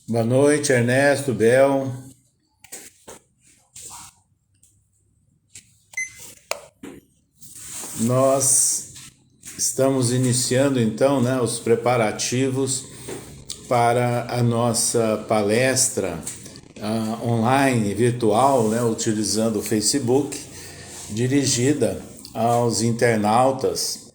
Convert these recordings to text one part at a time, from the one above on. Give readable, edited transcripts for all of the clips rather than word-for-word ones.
Boa noite, Ernesto, Bel. Nós estamos iniciando então, os preparativos para a nossa palestra online, virtual, utilizando o Facebook, dirigida aos internautas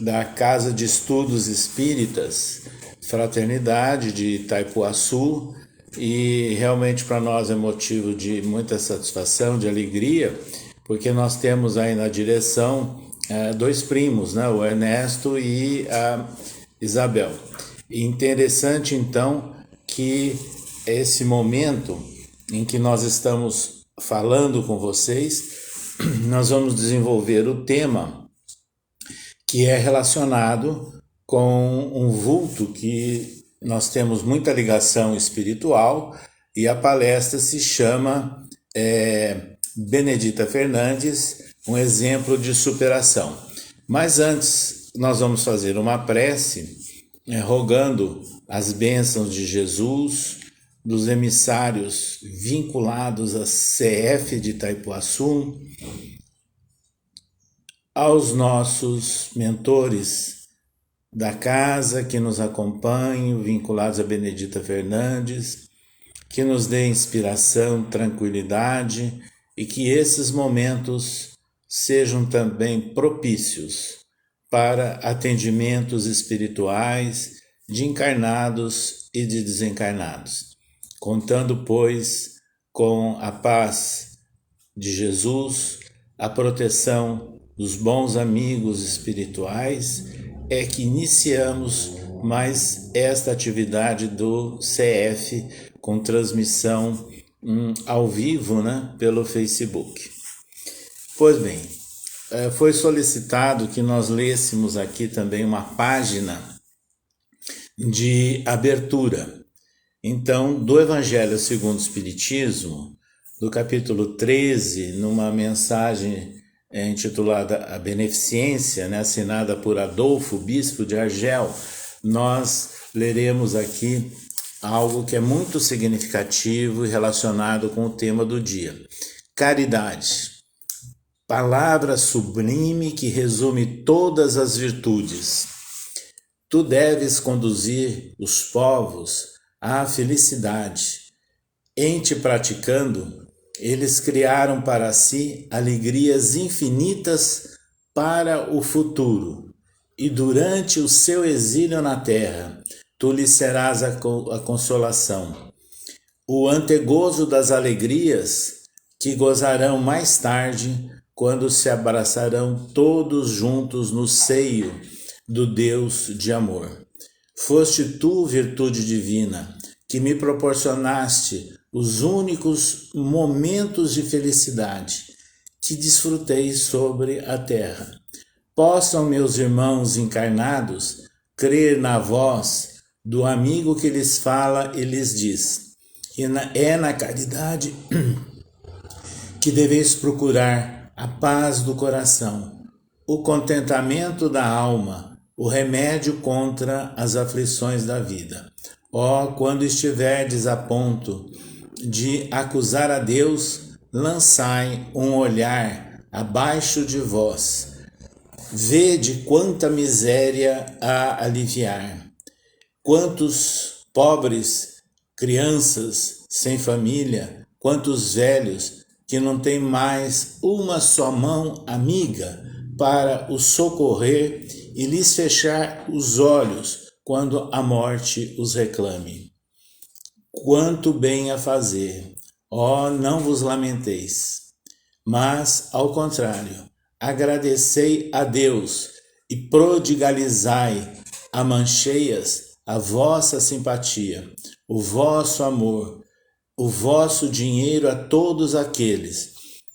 da Casa de Estudos Espíritas Fraternidade de Itaipuaçu, e realmente para nós é motivo de muita satisfação, de alegria, porque nós temos aí na direção dois primos, o Ernesto e a Isabel. Interessante então que esse momento em que nós estamos falando com vocês, nós vamos desenvolver o tema que é relacionado com um vulto que nós temos muita ligação espiritual, e a palestra se chama Benedita Fernandes, um exemplo de superação. Mas antes nós vamos fazer uma prece, rogando as bênçãos de Jesus, dos emissários vinculados à CF de Itaipuaçu, aos nossos mentores da casa que nos acompanham, vinculados a Benedita Fernandes, que nos dê inspiração, tranquilidade, e que esses momentos sejam também propícios para atendimentos espirituais de encarnados e de desencarnados, contando, pois, com a paz de Jesus, a proteção dos bons amigos espirituais, é que iniciamos mais esta atividade do CF com transmissão ao vivo, pelo Facebook. Pois bem, foi solicitado que nós lêssemos aqui também uma página de abertura. Então, do Evangelho segundo o Espiritismo, do capítulo 13, numa mensagem intitulada A Beneficência, assinada por Adolfo, bispo de Argel, nós leremos aqui algo que é muito significativo e relacionado com o tema do dia. Caridade, palavra sublime que resume todas as virtudes. Tu deves conduzir os povos à felicidade. Em te praticando, eles criaram para si alegrias infinitas para o futuro, e durante o seu exílio na terra, tu lhes serás a consolação, o antegozo das alegrias que gozarão mais tarde, quando se abraçarão todos juntos no seio do Deus de amor. Foste tu, virtude divina, que me proporcionaste os únicos momentos de felicidade que desfrutei sobre a terra. Possam meus irmãos encarnados crer na voz do amigo que lhes fala e lhes diz: é na caridade que deveis procurar a paz do coração, o contentamento da alma, o remédio contra as aflições da vida. Quando estiverdes a ponto de acusar a Deus, lançai um olhar abaixo de vós. Vede quanta miséria a aliviar, quantos pobres, crianças sem família, quantos velhos que não têm mais uma só mão amiga para os socorrer e lhes fechar os olhos quando a morte os reclame. Quanto bem a fazer, não vos lamenteis, mas, ao contrário, agradecei a Deus e prodigalizai a mancheias a vossa simpatia, o vosso amor, o vosso dinheiro a todos aqueles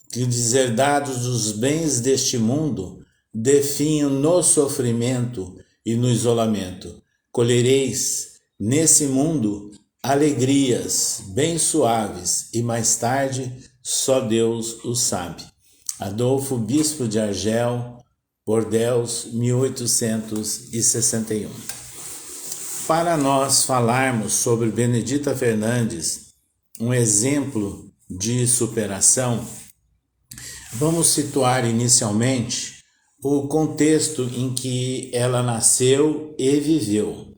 que, deserdados dos bens deste mundo, definham no sofrimento e no isolamento. Colhereis nesse mundo alegrias bem suaves, e mais tarde só Deus o sabe. Adolfo, bispo de Argel, Bordeaux, 1861. Para nós falarmos sobre Benedita Fernandes, um exemplo de superação, vamos situar inicialmente o contexto em que ela nasceu e viveu.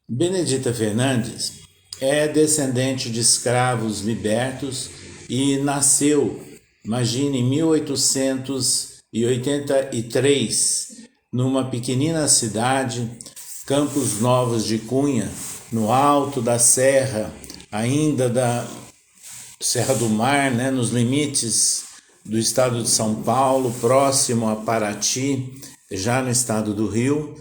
Benedita Fernandes é descendente de escravos libertos e nasceu, imagine, em 1883, numa pequenina cidade, Campos Novos de Cunha, no alto da serra, ainda da Serra do Mar, né, nos limites do estado de São Paulo, próximo a Paraty, já no estado do Rio,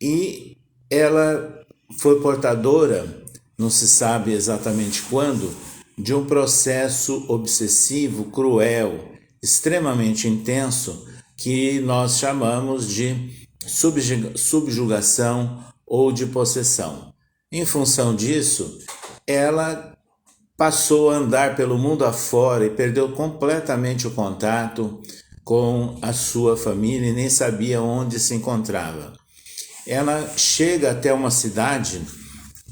e ela foi portadora, não se sabe exatamente quando, de um processo obsessivo, cruel, extremamente intenso, que nós chamamos de subjugação ou de possessão. Em função disso, ela passou a andar pelo mundo afora e perdeu completamente o contato com a sua família e nem sabia onde se encontrava. Ela chega até uma cidade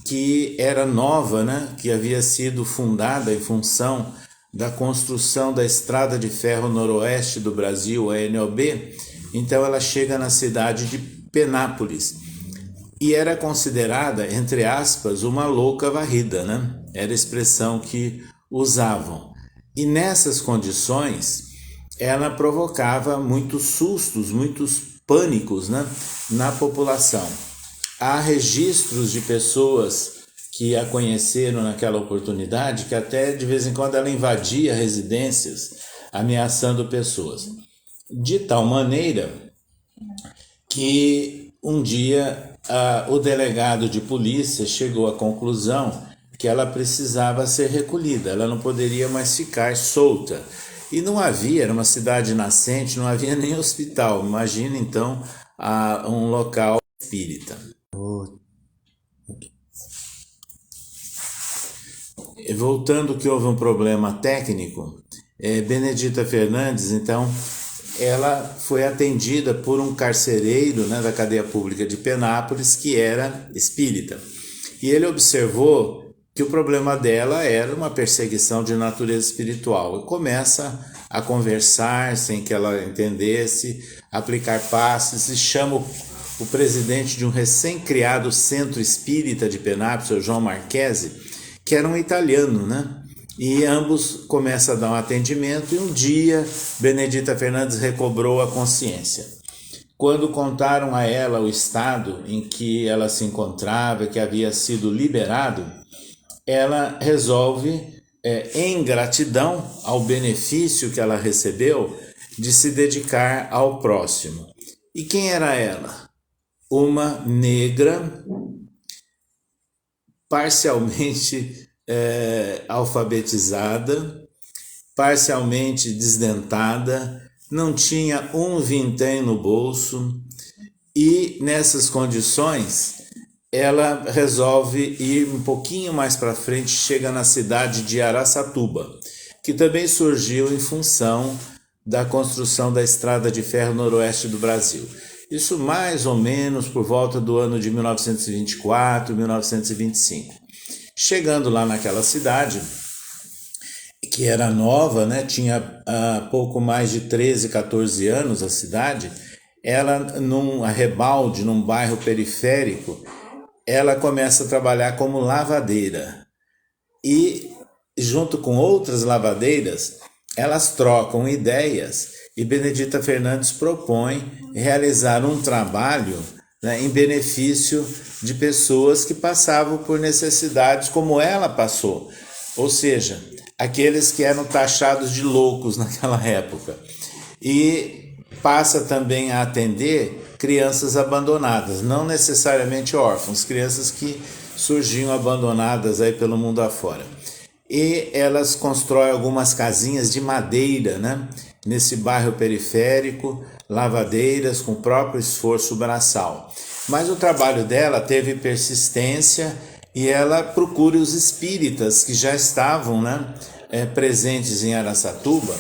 que era nova, né? Que havia sido fundada em função da construção da Estrada de Ferro Noroeste do Brasil, a ENOB. Então ela chega na cidade de Penápolis e era considerada, entre aspas, uma louca varrida, né? Era a expressão que usavam. E nessas condições, ela provocava muitos sustos, muitos pânicos, né, na população. Há registros de pessoas que a conheceram naquela oportunidade, que até de vez em quando ela invadia residências, ameaçando pessoas. De tal maneira que um dia o delegado de polícia chegou à conclusão que ela precisava ser recolhida, ela não poderia mais ficar solta. E não havia, era uma cidade nascente, não havia nem hospital. Imagina então um local espírita. Voltando que houve um problema técnico, Benedita Fernandes, então, ela foi atendida por um carcereiro, né, da cadeia pública de Penápolis, que era espírita. E ele observou que o problema dela era uma perseguição de natureza espiritual. E começa a conversar sem que ela entendesse, aplicar passes, e chama o presidente de um recém-criado centro espírita de Penápolis, o João Marchese, que era um italiano, né? E ambos começam a dar um atendimento e um dia Benedita Fernandes recobrou a consciência. Quando contaram a ela o estado em que ela se encontrava, que havia sido liberado, ela resolve, em gratidão ao benefício que ela recebeu, de se dedicar ao próximo. E quem era ela? Uma negra, parcialmente alfabetizada, parcialmente desdentada, não tinha um vintém no bolso, e nessas condições ela resolve ir um pouquinho mais para frente, chega na cidade de Araçatuba, que também surgiu em função da construção da Estrada de Ferro Noroeste do Brasil. Isso mais ou menos por volta do ano de 1924, 1925. Chegando lá naquela cidade, que era nova, né? Tinha pouco mais de 13, 14 anos a cidade, ela num arrebalde, num bairro periférico, ela começa a trabalhar como lavadeira. E junto com outras lavadeiras, elas trocam ideias e Benedita Fernandes propõe realizar um trabalho, né, em benefício de pessoas que passavam por necessidades como ela passou, ou seja, aqueles que eram taxados de loucos naquela época. E passa também a atender crianças abandonadas, não necessariamente órfãos, crianças que surgiam abandonadas aí pelo mundo afora. E elas constroem algumas casinhas de madeira, né? Nesse bairro periférico, lavadeiras com próprio esforço braçal. Mas o trabalho dela teve persistência e ela procura os espíritas que já estavam, né, presentes em Araçatuba,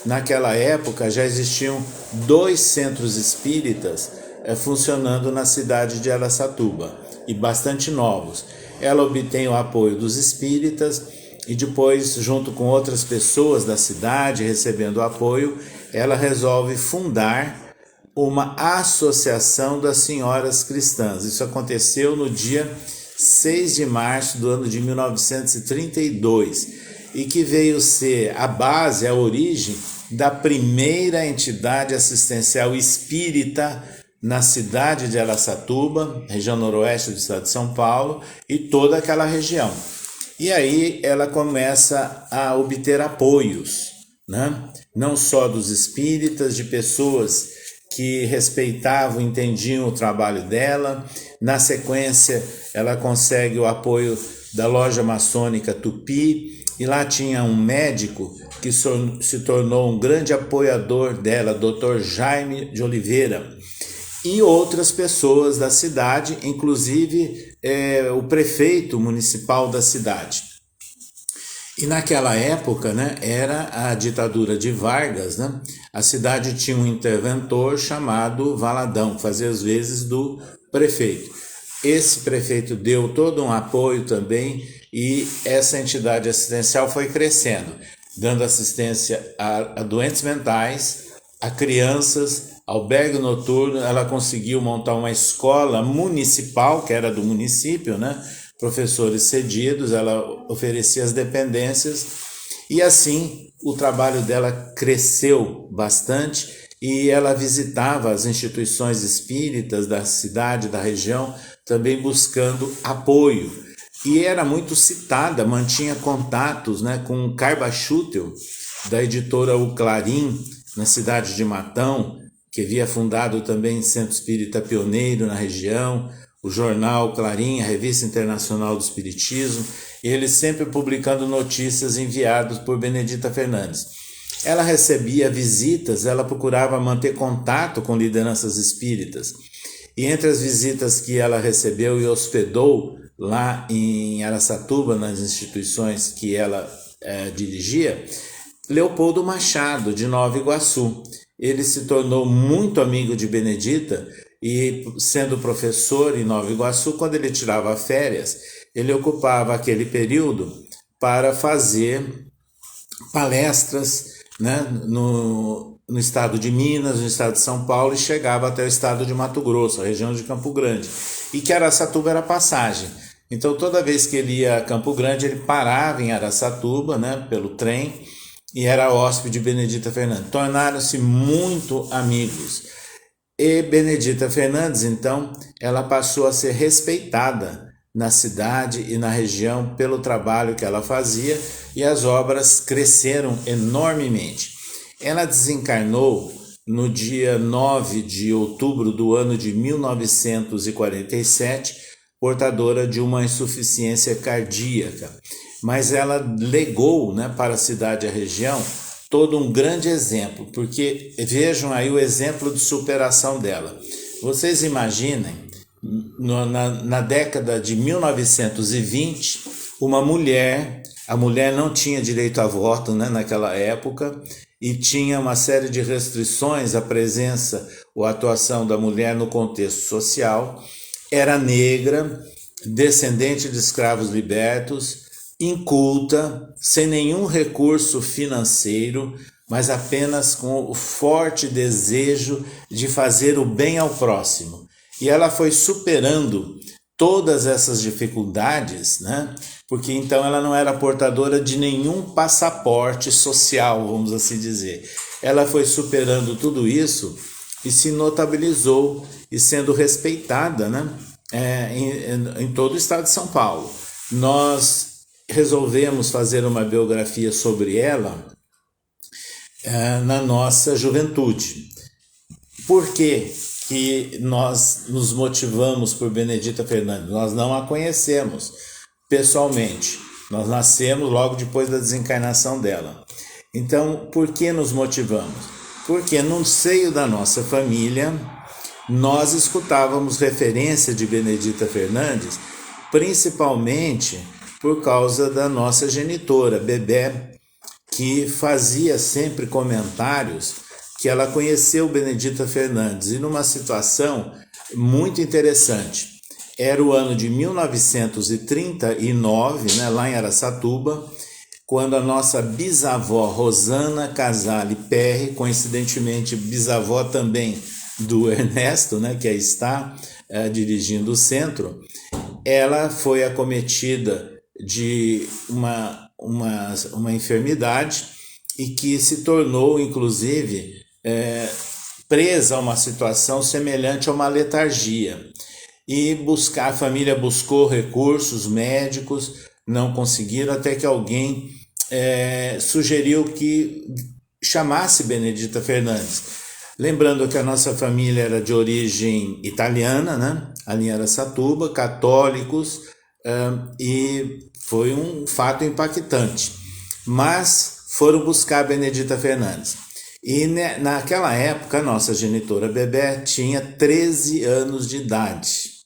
naquela época já existiam 2 centros espíritas funcionando na cidade de Araçatuba, e bastante novos. Ela obtém o apoio dos espíritas e depois, junto com outras pessoas da cidade, recebendo apoio, ela resolve fundar uma associação das senhoras cristãs. Isso aconteceu no dia 6 de março do ano de 1932 e que veio ser a base, a origem da primeira entidade assistencial espírita na cidade de Araçatuba, região noroeste do estado de São Paulo, e toda aquela região. E aí ela começa a obter apoios, né? Não só dos espíritas, de pessoas que respeitavam, entendiam o trabalho dela. Na sequência, ela consegue o apoio da loja maçônica Tupi, e lá tinha um médico que se tornou um grande apoiador dela, Dr. Jaime de Oliveira, e outras pessoas da cidade, inclusive o prefeito municipal da cidade. E naquela época, né, era a ditadura de Vargas, né? A cidade tinha um interventor chamado Valadão, que fazia as vezes do prefeito. Esse prefeito deu todo um apoio também, e essa entidade assistencial foi crescendo, dando assistência a doentes mentais, a crianças, albergue noturno. Ela conseguiu montar uma escola municipal, que era do município, né? Professores cedidos, ela oferecia as dependências, e assim o trabalho dela cresceu bastante, e ela visitava as instituições espíritas da cidade, da região, também buscando apoio, e era muito citada, mantinha contatos, né, com Carba Schutel, da editora O Clarim, na cidade de Matão, que havia fundado também Centro Espírita pioneiro na região, o jornal Clarim, a Revista Internacional do Espiritismo, e ele sempre publicando notícias enviadas por Benedita Fernandes. Ela recebia visitas, ela procurava manter contato com lideranças espíritas, e entre as visitas que ela recebeu e hospedou lá em Araçatuba, nas instituições que ela dirigia, Leopoldo Machado, de Nova Iguaçu. Ele se tornou muito amigo de Benedita, e sendo professor em Nova Iguaçu, quando ele tirava férias, ele ocupava aquele período para fazer palestras, né, no estado de Minas, no estado de São Paulo, e chegava até o estado de Mato Grosso, a região de Campo Grande, e que Araçatuba era passagem. Então toda vez que ele ia a Campo Grande, ele parava em Araçatuba, né, pelo trem, e era hóspede de Benedita Fernandes. Tornaram-se muito amigos. E Benedita Fernandes, então, ela passou a ser respeitada na cidade e na região pelo trabalho que ela fazia, e as obras cresceram enormemente. Ela desencarnou no dia 9 de outubro do ano de 1947, portadora de uma insuficiência cardíaca. Mas ela legou, né, para a cidade e a região todo um grande exemplo, porque vejam aí o exemplo de superação dela. Vocês imaginem, na década de 1920, uma mulher, a mulher não tinha direito a voto, né, naquela época, e tinha uma série de restrições à presença ou à atuação da mulher no contexto social, era negra, descendente de escravos libertos, inculta, sem nenhum recurso financeiro, mas apenas com o forte desejo de fazer o bem ao próximo. E ela foi superando todas essas dificuldades, né? Porque então ela não era portadora de nenhum passaporte social, vamos assim dizer. Ela foi superando tudo isso e se notabilizou e sendo respeitada, né? Em todo o estado de São Paulo. Nós resolvemos fazer uma biografia sobre ela na nossa juventude. Por que nós nos motivamos por Benedita Fernandes? Nós não a conhecemos pessoalmente, nós nascemos logo depois da desencarnação dela. Então, por que nos motivamos? Porque no seio da nossa família nós escutávamos referência de Benedita Fernandes, principalmente por causa da nossa genitora, Bebé, que fazia sempre comentários que ela conheceu Benedita Fernandes e numa situação muito interessante. Era o ano de 1939, né, lá em Araçatuba, quando a nossa bisavó Rosana Casale Perry, coincidentemente bisavó também do Ernesto, né, que aí está dirigindo o centro, ela foi acometida de uma enfermidade e que se tornou, inclusive, presa a uma situação semelhante a uma letargia. E a família buscou recursos médicos, não conseguiram, até que alguém sugeriu que chamasse Benedita Fernandes. Lembrando que a nossa família era de origem italiana, né? Ali em Araçatuba, católicos, e foi um fato impactante. Mas foram buscar Benedita Fernandes. E naquela época, a nossa genitora Bebé tinha 13 anos de idade.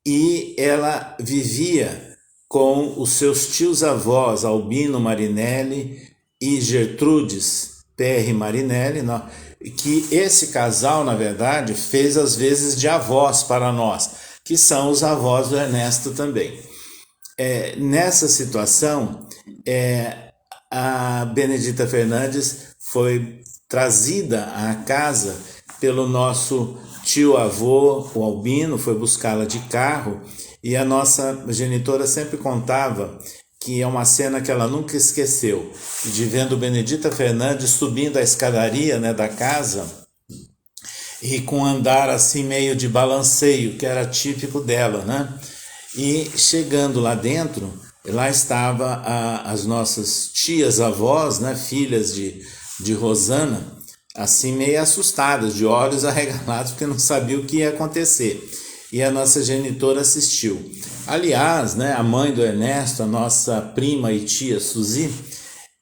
E ela vivia com os seus tios-avós, Albino Marinelli e Gertrudes Perry Marinelli, que esse casal, na verdade, fez as vezes de avós para nós, que são os avós do Ernesto também. Nessa situação, a Benedita Fernandes foi trazida à casa pelo nosso tio-avô, o Albino, foi buscá-la de carro, e a nossa genitora sempre contava que é uma cena que ela nunca esqueceu, de vendo Benedita Fernandes subindo a escadaria, né, da casa, e com um andar assim meio de balanceio, que era típico dela, né? E chegando lá dentro, lá estava as nossas tias-avós, né, filhas de Rosana, assim meio assustadas, de olhos arregalados, porque não sabia o que ia acontecer. E a nossa genitora assistiu. Aliás, né, a mãe do Ernesto, a nossa prima e tia Suzy,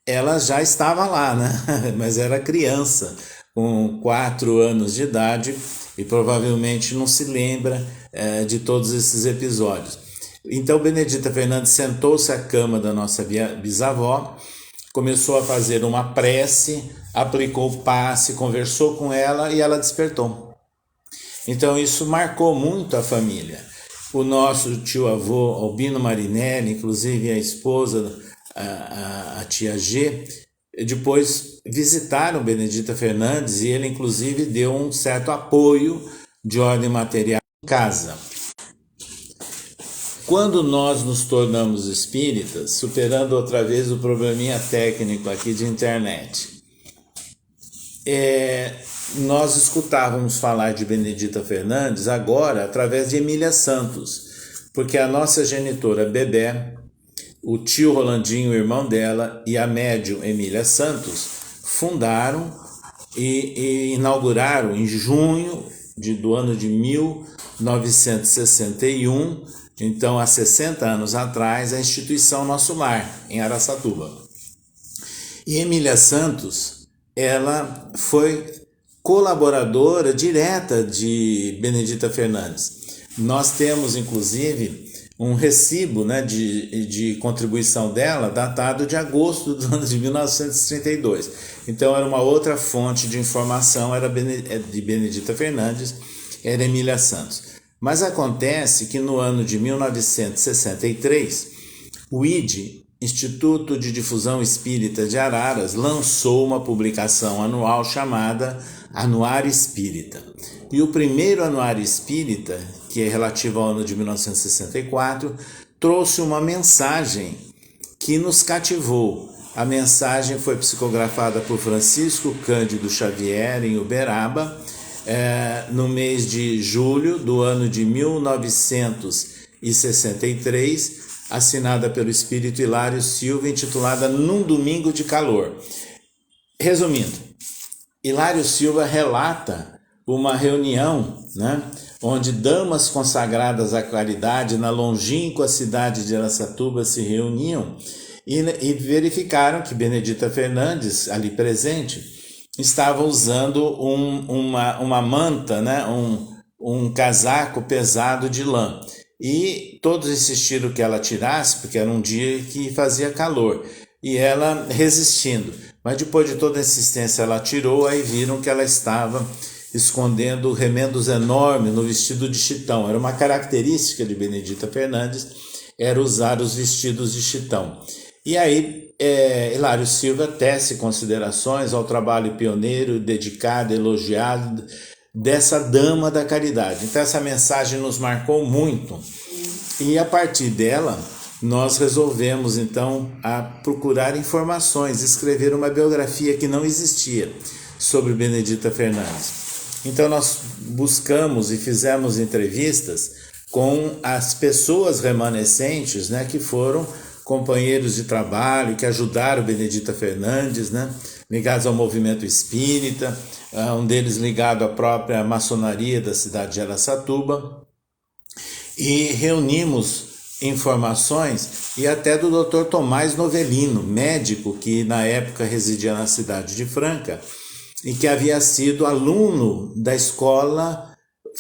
ela já estava lá, né? Mas era criança, com 4 anos de idade, e provavelmente não se lembra de todos esses episódios. Então Benedita Fernandes sentou-se à cama da nossa bisavó, começou a fazer uma prece, aplicou o passe, conversou com ela e ela despertou. Então isso marcou muito a família. O nosso tio-avô Albino Marinelli, inclusive a esposa, a tia G, depois visitaram Benedita Fernandes e ele inclusive deu um certo apoio de ordem material em casa. Quando nós nos tornamos espíritas, superando outra vez o probleminha técnico aqui de internet, nós escutávamos falar de Benedita Fernandes agora através de Emília Santos, porque a nossa genitora Bebé, o tio Rolandinho, o irmão dela, e a médium Emília Santos fundaram e inauguraram em junho do ano de 1961, então há 60 anos atrás, a instituição Nosso Lar, em Araçatuba. E Emília Santos, ela foi colaboradora direta de Benedita Fernandes. Nós temos, inclusive, um recibo, né, de contribuição dela datado de agosto do ano de 1932. Então era uma outra fonte de informação, era de Benedita Fernandes, era Emília Santos. Mas acontece que no ano de 1963, o IDE, Instituto de Difusão Espírita de Araras, lançou uma publicação anual chamada Anuário Espírita. E o primeiro Anuário Espírita, que é relativo ao ano de 1964, trouxe uma mensagem que nos cativou. A mensagem foi psicografada por Francisco Cândido Xavier, em Uberaba, no mês de julho do ano de 1963, assinada pelo espírito Hilário Silva, intitulada Num Domingo de Calor. Resumindo, Hilário Silva relata uma reunião, né, onde damas consagradas à caridade na longínqua cidade de Araçatuba se reuniam e verificaram que Benedita Fernandes, ali presente, estava usando uma manta, né, um casaco pesado de lã. E todos insistiram que ela tirasse, porque era um dia que fazia calor. e ela resistindo. Mas depois de toda a insistência ela tirou, aí viram que ela estava escondendo remendos enormes no vestido de chitão. Era uma característica de Benedita Fernandes, era usar os vestidos de chitão. E aí Hilário Silva tece considerações ao trabalho pioneiro, dedicado, elogiado dessa dama da caridade. Então essa mensagem nos marcou muito. E a partir dela, nós resolvemos então a procurar informações, escrever uma biografia que não existia sobre Benedita Fernandes. Então nós buscamos e fizemos entrevistas com as pessoas remanescentes, né, que foram companheiros de trabalho, que ajudaram Benedita Fernandes, né, ligados ao movimento espírita, um deles ligado à própria maçonaria da cidade de Araçatuba, e reunimos informações e até do Dr. Tomás Novelino, médico que na época residia na cidade de Franca e que havia sido aluno da escola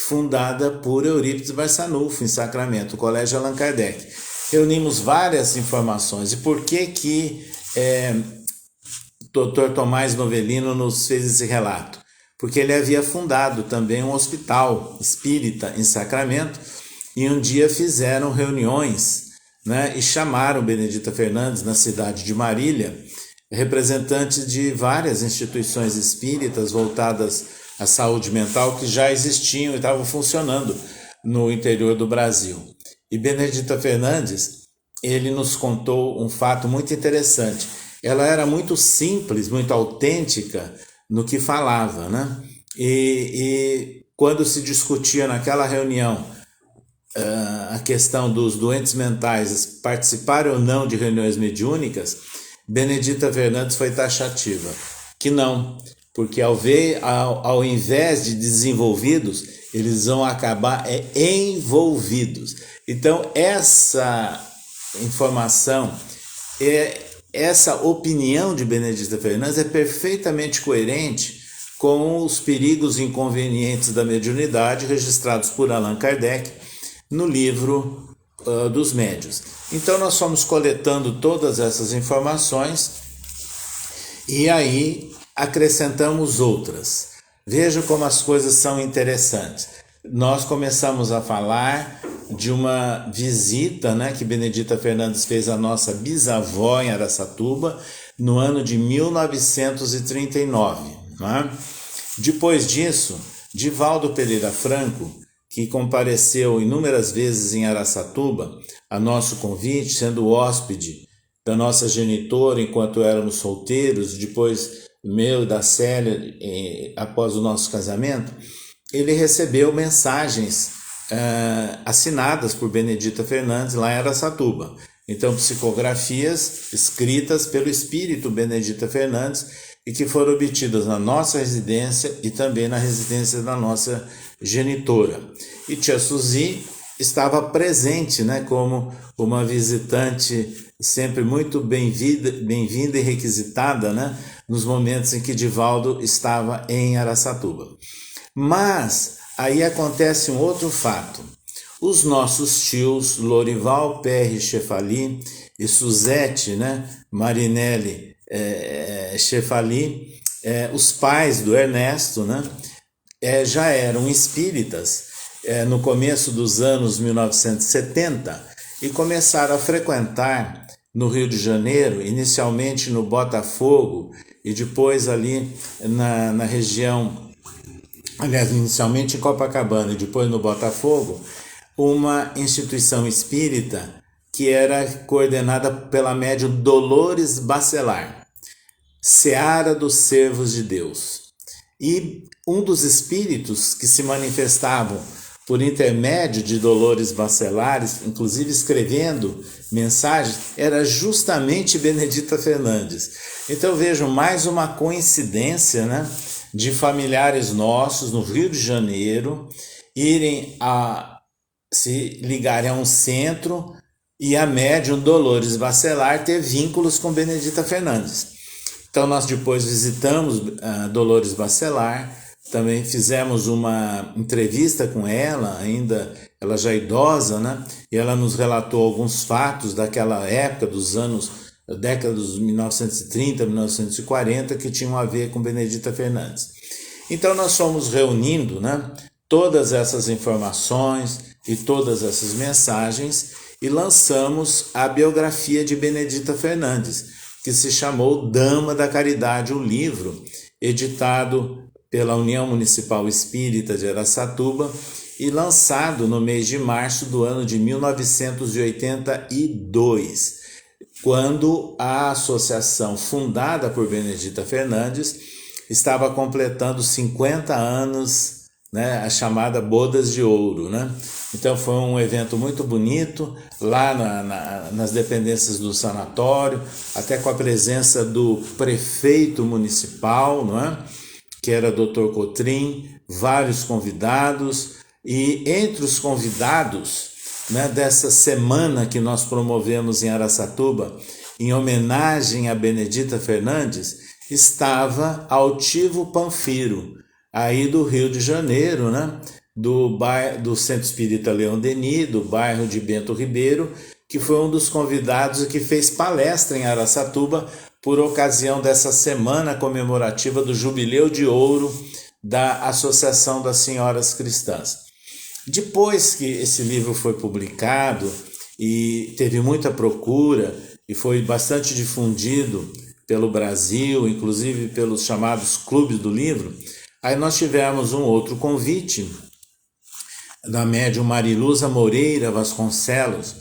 fundada por Eurípides Barçanufo em Sacramento, o Colégio Allan Kardec. Reunimos várias informações. E por que Dr. Tomás Novelino nos fez esse relato? Porque ele havia fundado também um hospital espírita em Sacramento e um dia fizeram reuniões, né, e chamaram Benedita Fernandes na cidade de Marília, representantes de várias instituições espíritas voltadas à saúde mental que já existiam e estavam funcionando no interior do Brasil. E Benedita Fernandes, ele nos contou um fato muito interessante. Ela era muito simples, muito autêntica no que falava, né? E quando se discutia naquela reunião a questão dos doentes mentais participarem ou não de reuniões mediúnicas, Benedita Fernandes foi taxativa, que não, porque ao invés de desenvolvidos, eles vão acabar envolvidos. Então essa informação, essa opinião de Benedita Fernandes é perfeitamente coerente com os perigos e inconvenientes da mediunidade registrados por Allan Kardec no livro dos médiuns. Então nós fomos coletando todas essas informações e aí acrescentamos outras. Veja como as coisas são interessantes. Nós começamos a falar de uma visita, né, que Benedita Fernandes fez à nossa bisavó em Araçatuba no ano de 1939. Né? Depois disso, Divaldo Pereira Franco, que compareceu inúmeras vezes em Araçatuba, a nosso convite, sendo hóspede da nossa genitora enquanto éramos solteiros, depois meu e da Célia, após o nosso casamento, ele recebeu mensagens assinadas por Benedita Fernandes lá em Araçatuba. Então, psicografias escritas pelo espírito Benedita Fernandes e que foram obtidas na nossa residência e também na residência da nossa genitora. E tia Suzy estava presente, né, como uma visitante sempre muito bem-vinda e requisitada, né, nos momentos em que Divaldo estava em Araçatuba. Mas aí acontece um outro fato. Os nossos tios Lorival Perry Chefali e Suzete, né, Marinelli Chefali, os pais do Ernesto, né, já eram espíritas no começo dos anos 1970 e começaram a frequentar no Rio de Janeiro, inicialmente no Botafogo e depois ali na região, aliás, inicialmente em Copacabana e depois no Botafogo, uma instituição espírita que era coordenada pela médium Dolores Bacelar, Seara dos Servos de Deus. E um dos espíritos que se manifestavam por intermédio de Dolores Bacelar, inclusive escrevendo mensagens, era justamente Benedita Fernandes. Então vejam, mais uma coincidência, né, de familiares nossos no Rio de Janeiro irem se ligarem a um centro e a médium Dolores Bacelar ter vínculos com Benedita Fernandes. Então nós depois visitamos a Dolores Bacelar, também fizemos uma entrevista com ela, ainda ela já idosa, né? E ela nos relatou alguns fatos daquela época, dos anos décadas de 1930, 1940, que tinham a ver com Benedita Fernandes. Então nós fomos reunindo, né, todas essas informações e todas essas mensagens e lançamos a biografia de Benedita Fernandes, que se chamou Dama da Caridade, o livro, editado pela União Municipal Espírita de Araçatuba e lançado no mês de março do ano de 1982, quando a associação fundada por Benedita Fernandes estava completando 50 anos, né, a chamada Bodas de Ouro, né? Então foi um evento muito bonito, lá nas dependências do sanatório, até com a presença do prefeito municipal, não é? Que era Dr. Cotrim, vários convidados, e entre os convidados, né, dessa semana que nós promovemos em Araçatuba, em homenagem a Benedita Fernandes, estava Altivo Panfiro, aí do Rio de Janeiro, né, do Centro Espírita Leão Denis, do bairro de Bento Ribeiro, que foi um dos convidados e que fez palestra em Araçatuba por ocasião dessa semana comemorativa do Jubileu de Ouro da Associação das Senhoras Cristãs. Depois que esse livro foi publicado e teve muita procura e foi bastante difundido pelo Brasil, inclusive pelos chamados clubes do livro, aí nós tivemos um outro convite da médium Mariluza Moreira Vasconcelos,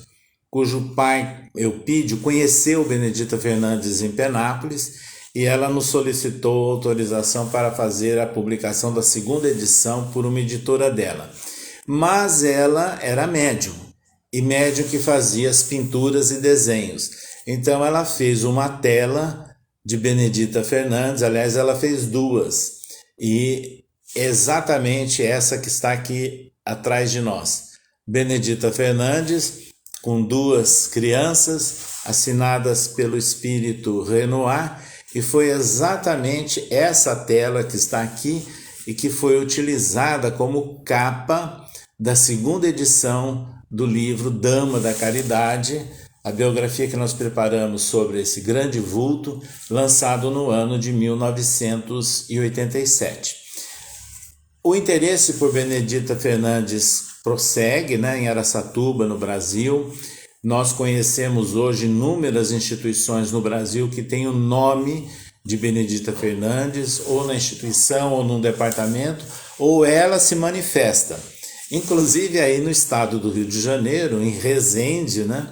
cujo pai, Eupídio, conheceu Benedita Fernandes em Penápolis e ela nos solicitou autorização para fazer a publicação da segunda edição por uma editora dela. Mas ela era médium, e médium que fazia as pinturas e desenhos. Então ela fez uma tela de Benedita Fernandes, aliás, ela fez duas, e exatamente essa que está aqui atrás de nós. Benedita Fernandes, com duas crianças, assinadas pelo espírito Renoir, e foi exatamente essa tela que está aqui e que foi utilizada como capa da segunda edição do livro Dama da Caridade, a biografia que nós preparamos sobre esse grande vulto, lançado no ano de 1987. O interesse por Benedita Fernandes prossegue, né, em Araçatuba, no Brasil. Nós conhecemos hoje inúmeras instituições no Brasil que têm o nome de Benedita Fernandes, ou na instituição, ou num departamento, ou ela se manifesta. Inclusive aí no estado do Rio de Janeiro, em Resende, né,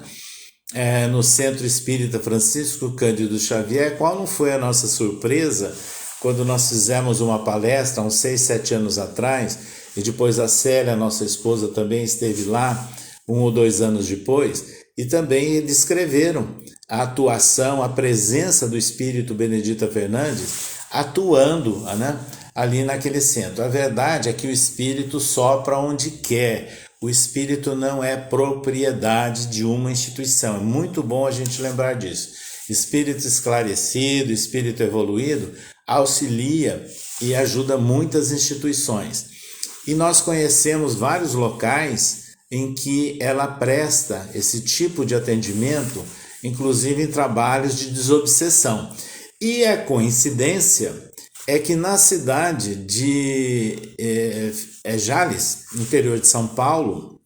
no Centro Espírita Francisco Cândido Xavier, qual não foi a nossa surpresa quando nós fizemos uma palestra há uns 6, 7 anos atrás, e depois a Célia, nossa esposa, também esteve lá 1 ou 2 anos depois, e também descreveram a atuação, a presença do Espírito Benedita Fernandes atuando, né, ali naquele centro. A verdade é que o Espírito sopra onde quer. O Espírito não é propriedade de uma instituição. É muito bom a gente lembrar disso. Espírito esclarecido, espírito evoluído, auxilia e ajuda muitas instituições. E nós conhecemos vários locais em que ela presta esse tipo de atendimento, inclusive em trabalhos de desobsessão. E a coincidência é que na cidade de Jales, interior de São Paulo,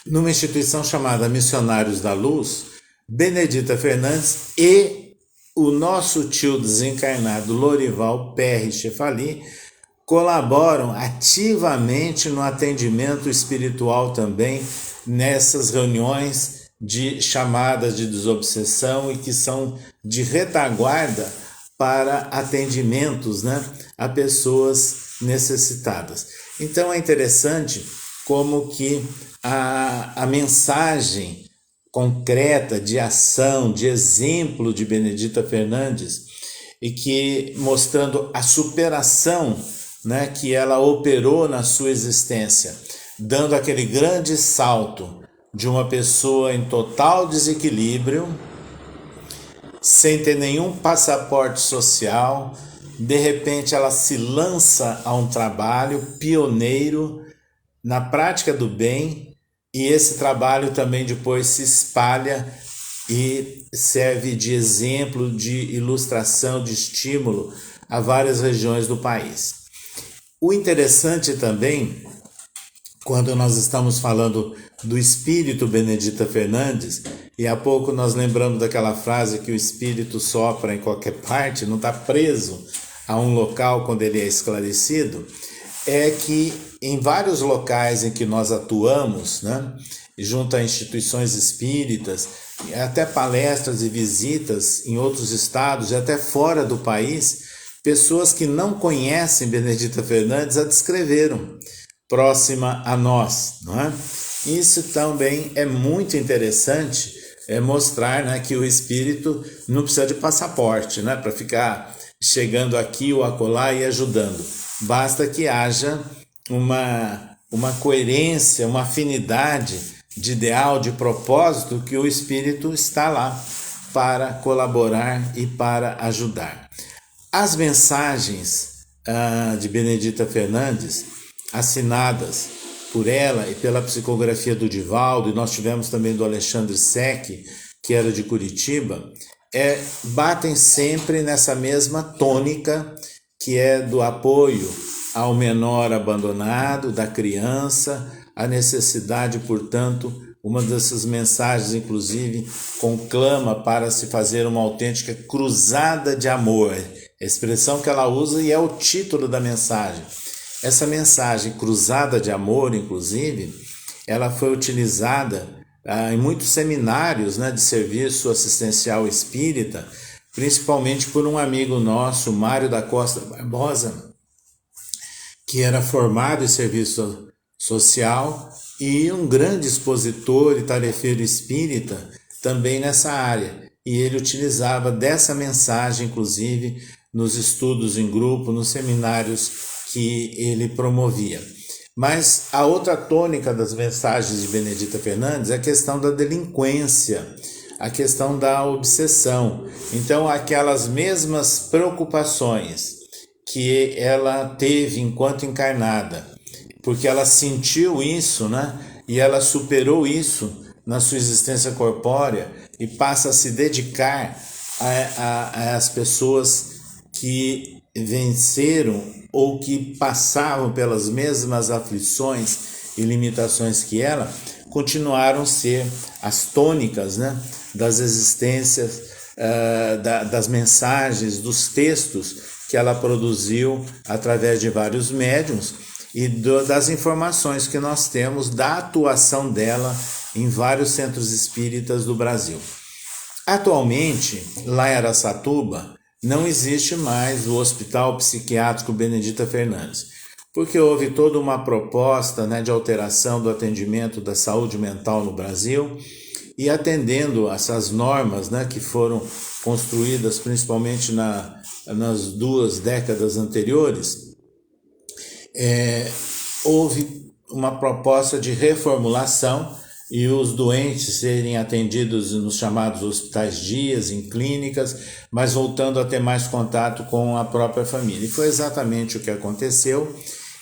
numa instituição chamada Missionários da Luz, Benedita Fernandes e o nosso tio desencarnado Lorival Perry Chefali colaboram ativamente no atendimento espiritual também nessas reuniões de chamadas de desobsessão e que são de retaguarda para atendimentos, né, a pessoas necessitadas. Então é interessante como que a mensagem concreta de ação, de exemplo de Benedita Fernandes, e que mostrando a superação, né, que ela operou na sua existência, dando aquele grande salto de uma pessoa em total desequilíbrio, sem ter nenhum passaporte social, de repente ela se lança a um trabalho pioneiro na prática do bem, e esse trabalho também depois se espalha e serve de exemplo, de ilustração, de estímulo a várias regiões do país. O interessante também, quando nós estamos falando do espírito Benedita Fernandes, e há pouco nós lembramos daquela frase que o espírito sopra em qualquer parte, não está preso a um local quando ele é esclarecido, é que em vários locais em que nós atuamos, né, junto a instituições espíritas, até palestras e visitas em outros estados e até fora do país, pessoas que não conhecem Benedita Fernandes a descreveram próxima a nós, não é? Isso também é muito interessante, mostrar, né, que o espírito não precisa de passaporte, né, para ficar chegando aqui ou acolá e ajudando. Basta que haja uma coerência, uma afinidade de ideal, de propósito, que o espírito está lá para colaborar e para ajudar. As mensagens de Benedita Fernandes, assinadas por ela e pela psicografia do Divaldo, e nós tivemos também do Alexandre Sec, que era de Curitiba, batem sempre nessa mesma tônica, que é do apoio ao menor abandonado, da criança, a necessidade, portanto, uma dessas mensagens, inclusive, conclama para se fazer uma autêntica cruzada de amor, a expressão que ela usa e é o título da mensagem. Essa mensagem, cruzada de amor, inclusive, ela foi utilizada em muitos seminários, né, de serviço assistencial espírita, principalmente por um amigo nosso, Mário da Costa Barbosa, que era formado em serviço social e um grande expositor e tarefeiro espírita também nessa área. E ele utilizava dessa mensagem, inclusive, nos estudos em grupo, nos seminários que ele promovia. Mas a outra tônica das mensagens de Benedita Fernandes é a questão da delinquência, a questão da obsessão. Então, aquelas mesmas preocupações que ela teve enquanto encarnada, porque ela sentiu isso, né? E ela superou isso na sua existência corpórea e passa a se dedicar às pessoas que venceram ou que passavam pelas mesmas aflições e limitações que ela, continuaram a ser as tônicas, né, das existências, das mensagens, dos textos que ela produziu através de vários médiuns e das informações que nós temos da atuação dela em vários centros espíritas do Brasil. Atualmente, lá em Araçatuba, não existe mais o Hospital Psiquiátrico Benedita Fernandes, porque houve toda uma proposta, né, de alteração do atendimento da saúde mental no Brasil, e atendendo essas normas, né, que foram construídas principalmente nas 2 décadas anteriores, houve uma proposta de reformulação e os doentes serem atendidos nos chamados hospitais dias, em clínicas, mas voltando a ter mais contato com a própria família. E foi exatamente o que aconteceu,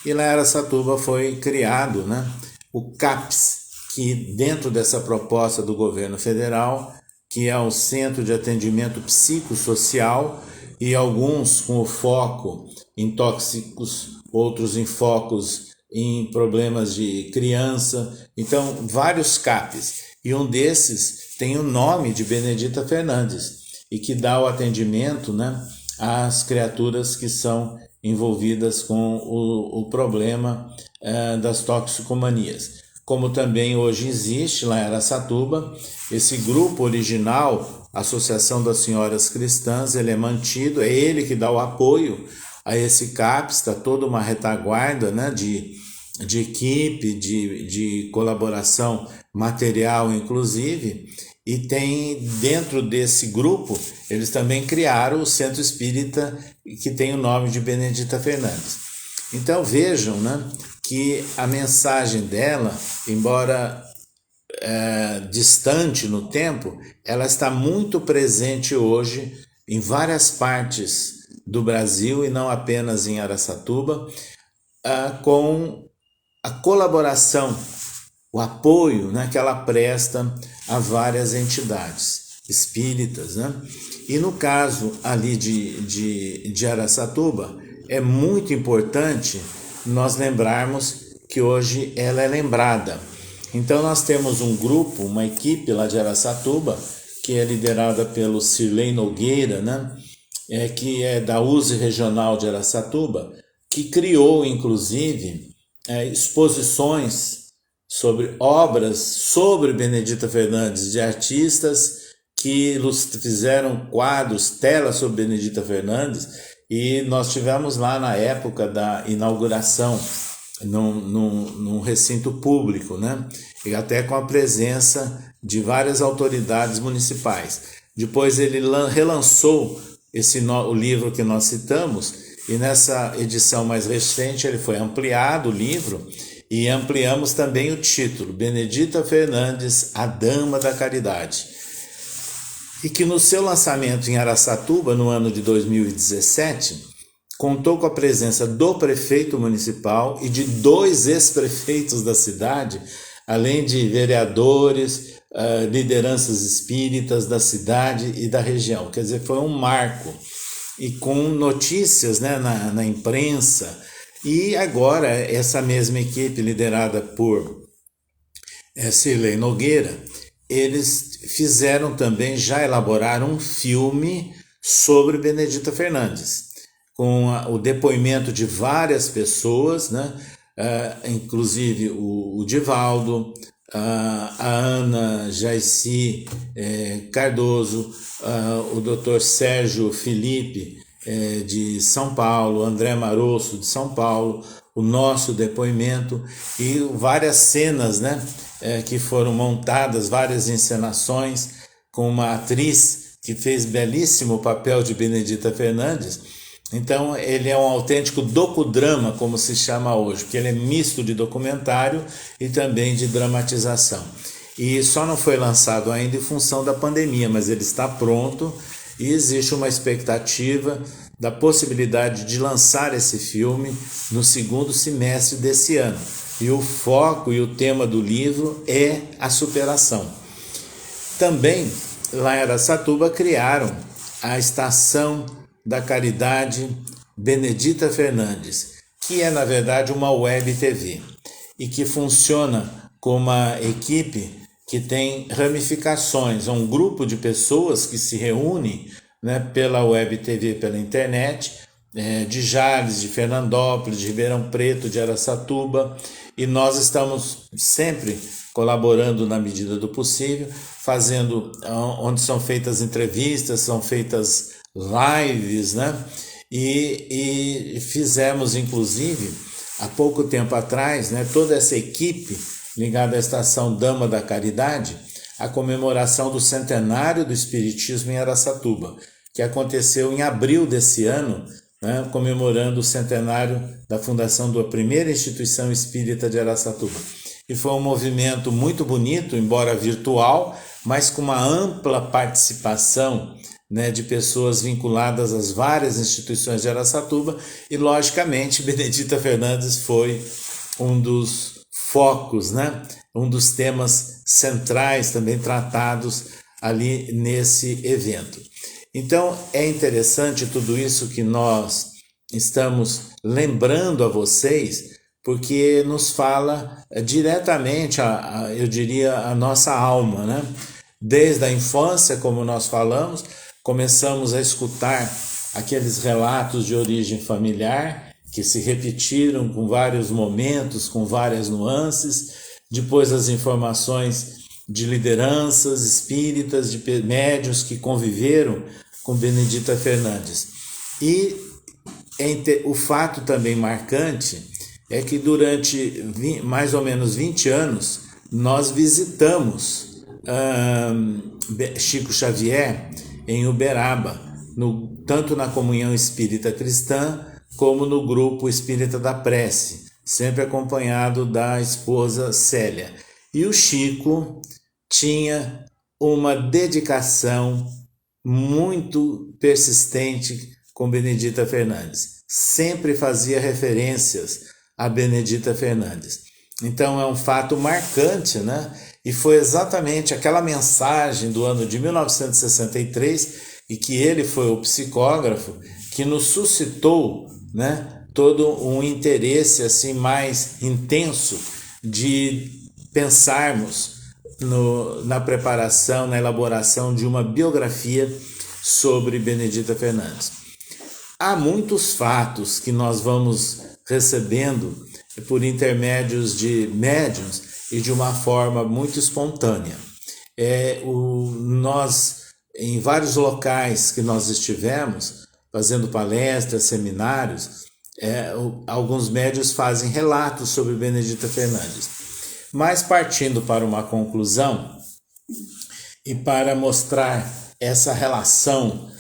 e lá em Araçatuba foi criado, né, o CAPS, que dentro dessa proposta do governo federal, que é o Centro de Atendimento Psicossocial, e alguns com o foco em tóxicos, outros em focos em problemas de criança, então vários CAPs, e um desses tem o nome de Benedita Fernandes, e que dá o atendimento, né, às criaturas que são envolvidas com o problema das toxicomanias. Como também hoje existe lá em Araçatuba, esse grupo original, Associação das Senhoras Cristãs, ele é mantido, é ele que dá o apoio a esse CAPS, está toda uma retaguarda, né, de equipe, de colaboração material, inclusive, e tem dentro desse grupo, eles também criaram o Centro Espírita, que tem o nome de Benedita Fernandes. Então vejam, né, que a mensagem dela, embora distante no tempo, ela está muito presente hoje em várias partes do Brasil e não apenas em Araçatuba, com a colaboração, o apoio, né, que ela presta a várias entidades. espíritas, né? E no caso ali de Araçatuba, é muito importante nós lembrarmos que hoje ela é lembrada. Então nós temos um grupo, uma equipe lá de Araçatuba, que é liderada pelo Cirlei Nogueira, né? Que é da USE Regional de Araçatuba, que criou inclusive exposições sobre obras sobre Benedita Fernandes, de artistas que fizeram quadros, telas sobre Benedita Fernandes, e nós tivemos lá na época da inauguração, num recinto público, né? E até com a presença de várias autoridades municipais. Depois ele relançou o livro que nós citamos, e nessa edição mais recente ele foi ampliado, o livro, e ampliamos também o título, Benedita Fernandes, a Dama da Caridade. E que no seu lançamento em Araçatuba, no ano de 2017, contou com a presença do prefeito municipal e de 2 ex-prefeitos da cidade, além de vereadores, lideranças espíritas da cidade e da região. Quer dizer, foi um marco. E com notícias, né, na imprensa. E agora essa mesma equipe, liderada por Cirlei Nogueira, eles fizeram também, já elaboraram um filme sobre Benedita Fernandes, com o depoimento de várias pessoas, né? Inclusive o Divaldo, a Ana Jaici Cardoso, o Dr. Sérgio Felipe de São Paulo, André Marosso de São Paulo, o nosso depoimento e várias cenas, né, que foram montadas, várias encenações com uma atriz que fez belíssimo papel de Benedita Fernandes. Então ele é um autêntico docudrama, como se chama hoje, porque ele é misto de documentário e também de dramatização. E só não foi lançado ainda em função da pandemia, mas ele está pronto e existe uma expectativa da possibilidade de lançar esse filme no segundo semestre desse ano. E o foco e o tema do livro é a superação. Também lá em Araçatuba criaram a Estação da Caridade Benedita Fernandes, que é na verdade uma web TV e que funciona com uma equipe que tem ramificações, um grupo de pessoas que se reúne, né, pela web TV, pela internet, de Jales, de Fernandópolis, de Ribeirão Preto, de Araçatuba, e nós estamos sempre colaborando na medida do possível, fazendo onde são feitas entrevistas, são feitas lives, né? E fizemos inclusive há pouco tempo atrás, né, toda essa equipe ligada à Estação Dama da Caridade, a comemoração do centenário do Espiritismo em Araçatuba, que aconteceu em abril desse ano, né, comemorando o centenário da fundação da primeira instituição espírita de Araçatuba. E foi um movimento muito bonito, embora virtual, mas com uma ampla participação, né, de pessoas vinculadas às várias instituições de Araçatuba, e logicamente Benedita Fernandes foi um dos focos, né, um dos temas centrais também tratados ali nesse evento. Então é interessante tudo isso que nós estamos lembrando a vocês, porque nos fala diretamente, eu diria, a nossa alma, né? Desde a infância, como nós falamos, começamos a escutar aqueles relatos de origem familiar que se repetiram com vários momentos, com várias nuances, depois as informações de lideranças espíritas, de médiuns que conviveram com Benedita Fernandes. E o fato também marcante é que durante mais ou menos 20 anos nós visitamos Chico Xavier em Uberaba, tanto na Comunhão Espírita Cristã como no Grupo Espírita da Prece, sempre acompanhado da esposa Célia. E o Chico tinha uma dedicação muito persistente com Benedita Fernandes. Sempre fazia referências a Benedita Fernandes. Então é um fato marcante, né? E foi exatamente aquela mensagem do ano de 1963, e que ele foi o psicógrafo, que nos suscitou, né, todo um interesse assim mais intenso de pensarmos na preparação, na elaboração de uma biografia sobre Benedita Fernandes. Há muitos fatos que nós vamos recebendo por intermédios de médiuns e de uma forma muito espontânea. Nós, em vários locais que nós estivemos, fazendo palestras, seminários, alguns médiuns fazem relatos sobre Benedita Fernandes. Mas partindo para uma conclusão e para mostrar essa relação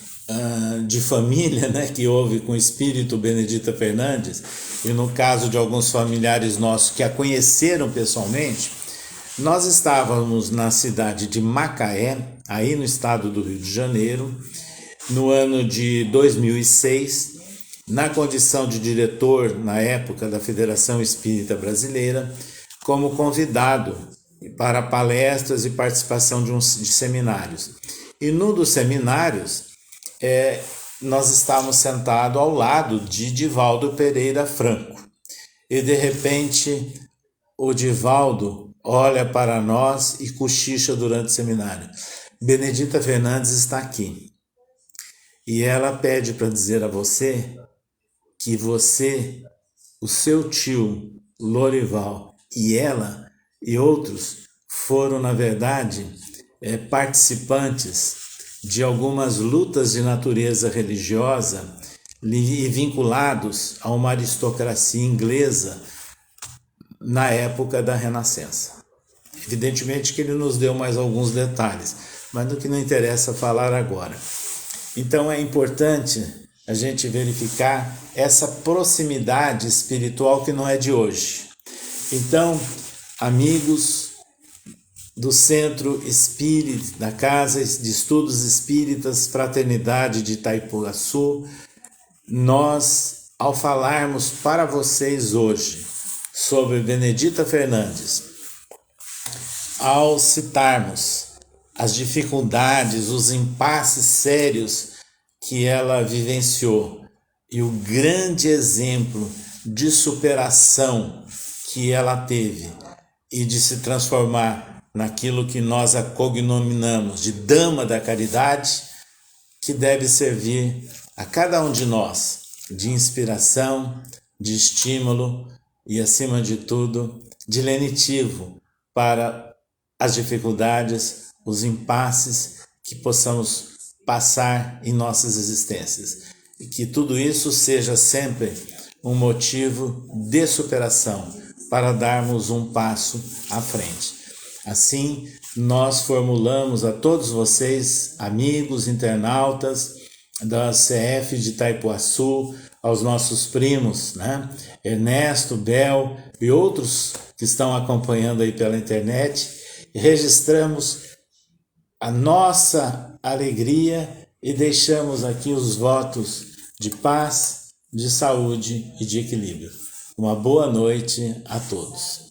de família, né, que houve com o espírito Benedita Fernandes, e no caso de alguns familiares nossos que a conheceram pessoalmente, nós estávamos na cidade de Macaé, aí no estado do Rio de Janeiro, no ano de 2006, na condição de diretor, na época, da Federação Espírita Brasileira, como convidado para palestras e participação de seminários. E num dos seminários, nós estávamos sentados ao lado de Divaldo Pereira Franco. E de repente, o Divaldo olha para nós e cochicha durante o seminário: Benedita Fernandes está aqui. E ela pede para dizer a você que você, o seu tio Lorival e ela e outros foram, na verdade, participantes de algumas lutas de natureza religiosa e vinculados a uma aristocracia inglesa na época da Renascença. Evidentemente que ele nos deu mais alguns detalhes, mas do que não interessa falar agora. Então é importante a gente verificar essa proximidade espiritual que não é de hoje. Então, amigos do Centro Espírita, da Casa de Estudos Espíritas Fraternidade de Itaipuaçu, nós, ao falarmos para vocês hoje sobre Benedita Fernandes, ao citarmos as dificuldades, os impasses sérios que ela vivenciou e o grande exemplo de superação que ela teve e de se transformar naquilo que nós a cognominamos de Dama da Caridade, que deve servir a cada um de nós de inspiração, de estímulo e, acima de tudo, de lenitivo para as dificuldades, os impasses que possamos passar em nossas existências. E que tudo isso seja sempre um motivo de superação para darmos um passo à frente. Assim, nós formulamos a todos vocês, amigos, internautas da CF de Itaipuaçu, aos nossos primos, né? Ernesto, Bel e outros que estão acompanhando aí pela internet, registramos a nossa alegria e deixamos aqui os votos de paz, de saúde e de equilíbrio. Uma boa noite a todos.